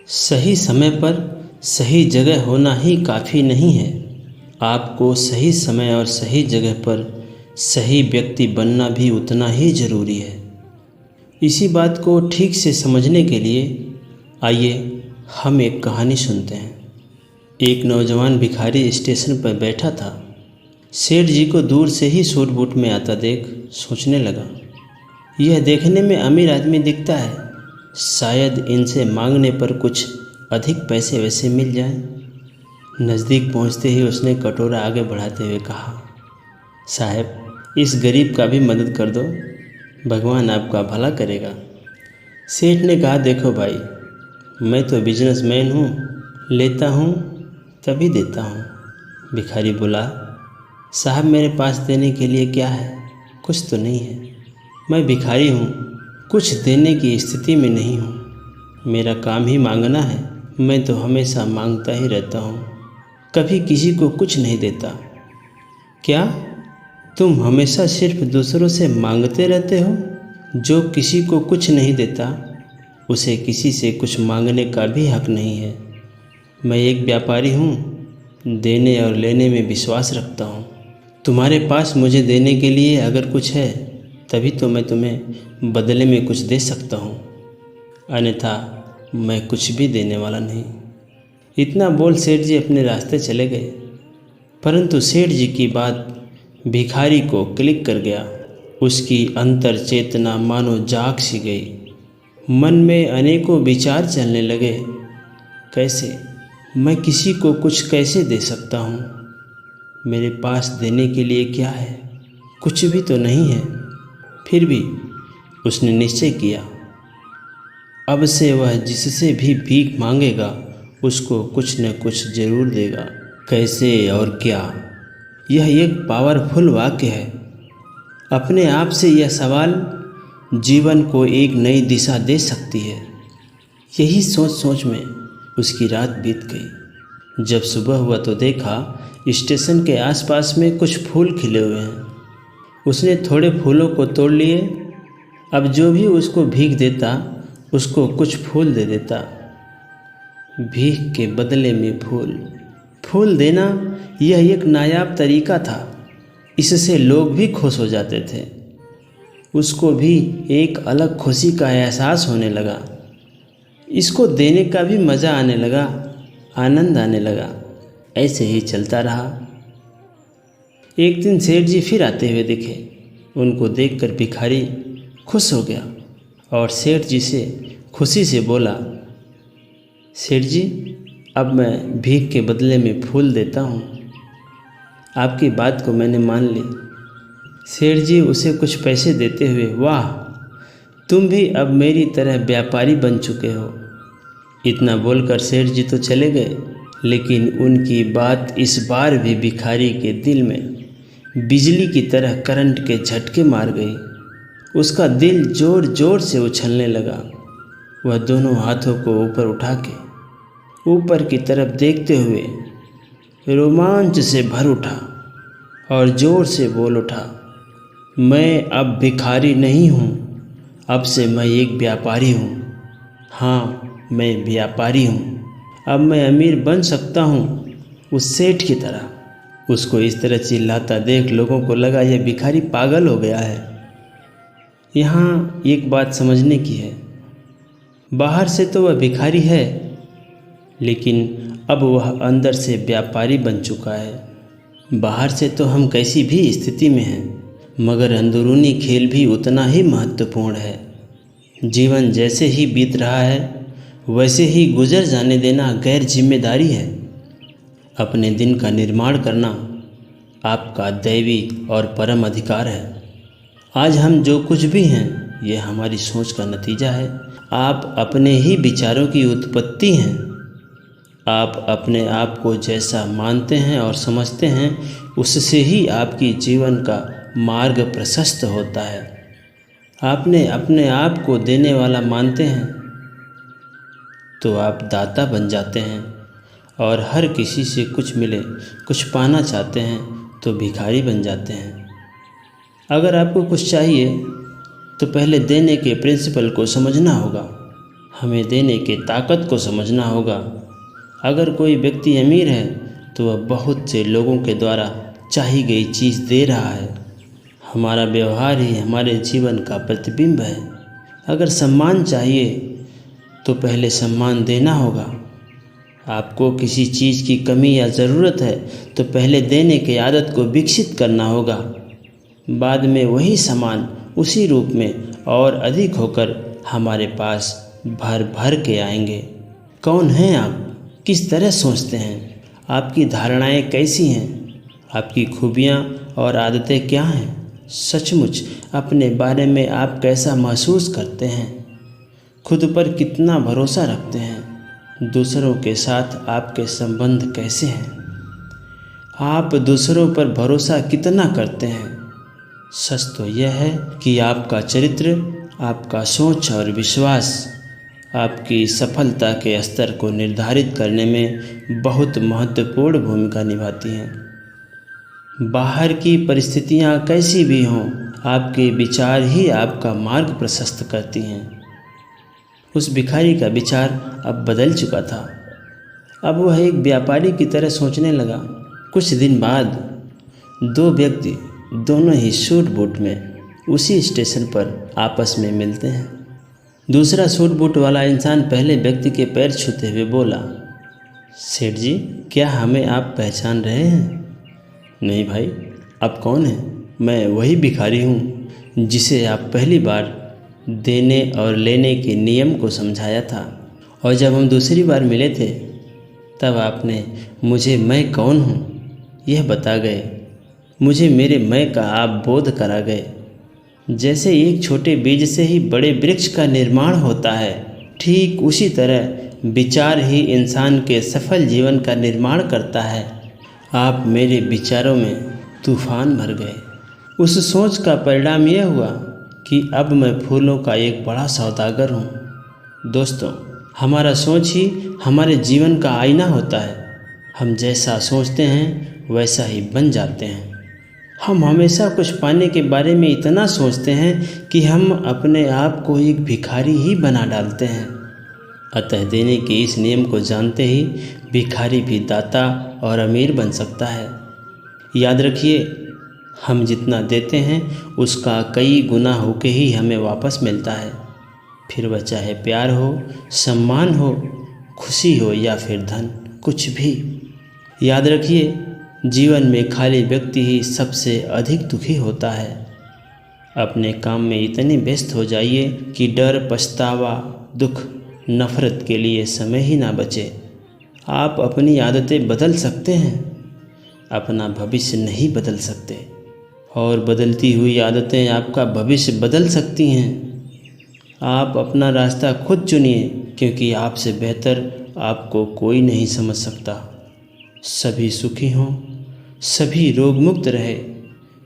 सही समय पर सही जगह होना ही काफ़ी नहीं है, आपको सही समय और सही जगह पर सही व्यक्ति बनना भी उतना ही ज़रूरी है। इसी बात को ठीक से समझने के लिए आइए हम एक कहानी सुनते हैं। एक नौजवान भिखारी स्टेशन पर बैठा था। सेठ जी को दूर से ही सूट बूट में आता देख सोचने लगा, यह देखने में अमीर आदमी दिखता है, शायद इनसे मांगने पर कुछ अधिक पैसे वैसे मिल जाए। नज़दीक पहुंचते ही उसने कटोरा आगे बढ़ाते हुए कहा, साहब इस गरीब का भी मदद कर दो, भगवान आपका भला करेगा। सेठ ने कहा, देखो भाई, मैं तो बिजनेसमैन हूँ, लेता हूँ तभी देता हूँ। भिखारी बोला, साहब मेरे पास देने के लिए क्या है, कुछ तो नहीं है। मैं भिखारी हूँ, कुछ देने की स्थिति में नहीं हूँ। मेरा काम ही मांगना है, मैं तो हमेशा मांगता ही रहता हूँ, कभी किसी को कुछ नहीं देता। क्या तुम हमेशा सिर्फ दूसरों से मांगते रहते हो? जो किसी को कुछ नहीं देता उसे किसी से कुछ मांगने का भी हक नहीं है। मैं एक व्यापारी हूँ, देने और लेने में विश्वास रखता हूँ। तुम्हारे पास मुझे देने के लिए अगर कुछ है तभी तो मैं तुम्हें बदले में कुछ दे सकता हूँ, अन्यथा मैं कुछ भी देने वाला नहीं। इतना बोल सेठ जी अपने रास्ते चले गए। परंतु सेठ जी की बात भिखारी को क्लिक कर गया। उसकी अंतर चेतना मानो जाग सी गई। मन में अनेकों विचार चलने लगे, कैसे मैं किसी को कुछ कैसे दे सकता हूँ? मेरे पास देने के लिए क्या है? कुछ भी तो नहीं है। फिर भी उसने निश्चय किया, अब से वह जिससे भी भीख मांगेगा उसको कुछ न कुछ जरूर देगा। कैसे और क्या? यह एक पावरफुल वाक्य है। अपने आप से यह सवाल जीवन को एक नई दिशा दे सकती है। यही सोच सोच में उसकी रात बीत गई। जब सुबह हुआ तो देखा स्टेशन के आसपास में कुछ फूल खिले हुए हैं। उसने थोड़े फूलों को तोड़ लिए। अब जो भी उसको भीख देता उसको कुछ फूल दे देता। भीख के बदले में फूल देना यह एक नायाब तरीका था। इससे लोग भी खुश हो जाते थे। उसको भी एक अलग खुशी का एहसास होने लगा। इसको देने का भी मज़ा आने लगा, आनंद आने लगा। ऐसे ही चलता रहा। एक दिन सेठ जी फिर आते हुए दिखे। उनको देखकर भिखारी खुश हो गया और सेठ जी से खुशी से बोला, सेठ जी अब मैं भीख के बदले में फूल देता हूँ। आपकी बात को मैंने मान ली। सेठ जी उसे कुछ पैसे देते हुए, वाह, तुम भी अब मेरी तरह व्यापारी बन चुके हो। इतना बोलकर सेठ जी तो चले गए, लेकिन उनकी बात इस बार भी भिखारी के दिल में बिजली की तरह करंट के झटके मार गई। उसका दिल जोर जोर से उछलने लगा। वह दोनों हाथों को ऊपर उठा के ऊपर की तरफ देखते हुए रोमांच से भर उठा और जोर से बोल उठा, मैं अब भिखारी नहीं हूँ, अब से मैं एक व्यापारी हूँ। हाँ, मैं व्यापारी हूँ। अब मैं अमीर बन सकता हूँ उस सेठ की तरह। उसको इस तरह चिल्लाता देख लोगों को लगा यह भिखारी पागल हो गया है। यहाँ एक बात समझने की है, बाहर से तो वह भिखारी है, लेकिन अब वह अंदर से व्यापारी बन चुका है। बाहर से तो हम कैसी भी स्थिति में हैं, मगर अंदरूनी खेल भी उतना ही महत्वपूर्ण है। जीवन जैसे ही बीत रहा है वैसे ही गुजर जाने देना गैर जिम्मेदारी है। अपने दिन का निर्माण करना आपका दैवी और परम अधिकार है। आज हम जो कुछ भी हैं यह हमारी सोच का नतीजा है। आप अपने ही विचारों की उत्पत्ति हैं। आप अपने आप को जैसा मानते हैं और समझते हैं उससे ही आपकी जीवन का मार्ग प्रशस्त होता है। आपने अपने आप को देने वाला मानते हैं तो आप दाता बन जाते हैं, और हर किसी से कुछ मिले, कुछ पाना चाहते हैं तो भिखारी बन जाते हैं। अगर आपको कुछ चाहिए तो पहले देने के प्रिंसिपल को समझना होगा। हमें देने की ताकत को समझना होगा। अगर कोई व्यक्ति अमीर है तो वह बहुत से लोगों के द्वारा चाही गई चीज़ दे रहा है। हमारा व्यवहार ही हमारे जीवन का प्रतिबिंब है। अगर सम्मान चाहिए तो पहले सम्मान देना होगा। आपको किसी चीज़ की कमी या ज़रूरत है तो पहले देने की आदत को विकसित करना होगा। बाद में वही सामान उसी रूप में और अधिक होकर हमारे पास भर भर के आएंगे। कौन हैं आप? किस तरह सोचते हैं? आपकी धारणाएं कैसी हैं? आपकी खूबियाँ और आदतें क्या हैं? सचमुच अपने बारे में आप कैसा महसूस करते हैं? खुद पर कितना भरोसा रखते हैं? दूसरों के साथ आपके संबंध कैसे हैं? आप दूसरों पर भरोसा कितना करते हैं? सच तो यह है कि आपका चरित्र, आपका सोच और विश्वास आपकी सफलता के स्तर को निर्धारित करने में बहुत महत्वपूर्ण भूमिका निभाती हैं। बाहर की परिस्थितियां कैसी भी हों, आपके विचार ही आपका मार्ग प्रशस्त करती हैं। उस भिखारी का विचार अब बदल चुका था। अब वह एक व्यापारी की तरह सोचने लगा। कुछ दिन बाद दो व्यक्ति दोनों ही सूट बूट में उसी स्टेशन पर आपस में मिलते हैं। दूसरा सूट बूट वाला इंसान पहले व्यक्ति के पैर छूते हुए बोला, सेठ जी, क्या हमें आप पहचान रहे हैं? नहीं भाई, आप कौन हैं? मैं वही भिखारी हूँ जिसे आप पहली बार देने और लेने के नियम को समझाया था, और जब हम दूसरी बार मिले थे तब आपने मुझे मैं कौन हूँ यह बता गए। मुझे मेरे मैं का आप बोध करा गए। जैसे एक छोटे बीज से ही बड़े वृक्ष का निर्माण होता है, ठीक उसी तरह विचार ही इंसान के सफल जीवन का निर्माण करता है। आप मेरे विचारों में तूफान भर गए। उस सोच का परिणाम यह हुआ कि अब मैं फूलों का एक बड़ा सौदागर हूँ। दोस्तों, हमारा सोच ही हमारे जीवन का आईना होता है। हम जैसा सोचते हैं वैसा ही बन जाते हैं। हम हमेशा कुछ पाने के बारे में इतना सोचते हैं कि हम अपने आप को एक भिखारी ही बना डालते हैं। अतः देने के इस नियम को जानते ही भिखारी भी दाता और अमीर बन सकता है। याद रखिए, हम जितना देते हैं उसका कई गुना होके ही हमें वापस मिलता है। फिर वह चाहे प्यार हो, सम्मान हो, खुशी हो या फिर धन, कुछ भी। याद रखिए, जीवन में खाली व्यक्ति ही सबसे अधिक दुखी होता है। अपने काम में इतने व्यस्त हो जाइए कि डर, पछतावा, दुख, नफरत के लिए समय ही ना बचे। आप अपनी आदतें बदल सकते हैं, अपना भविष्य नहीं बदल सकते, और बदलती हुई आदतें आपका भविष्य बदल सकती हैं। आप अपना रास्ता खुद चुनिए, क्योंकि आपसे बेहतर आपको कोई नहीं समझ सकता। सभी सुखी हों, सभी रोग मुक्त रहे,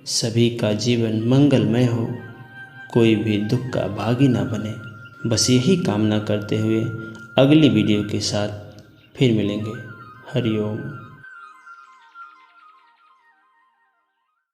सभी का जीवन मंगलमय हो, कोई भी दुख का भागी ना बने। बस यही कामना करते हुए अगली वीडियो के साथ फिर मिलेंगे। हरि ओम।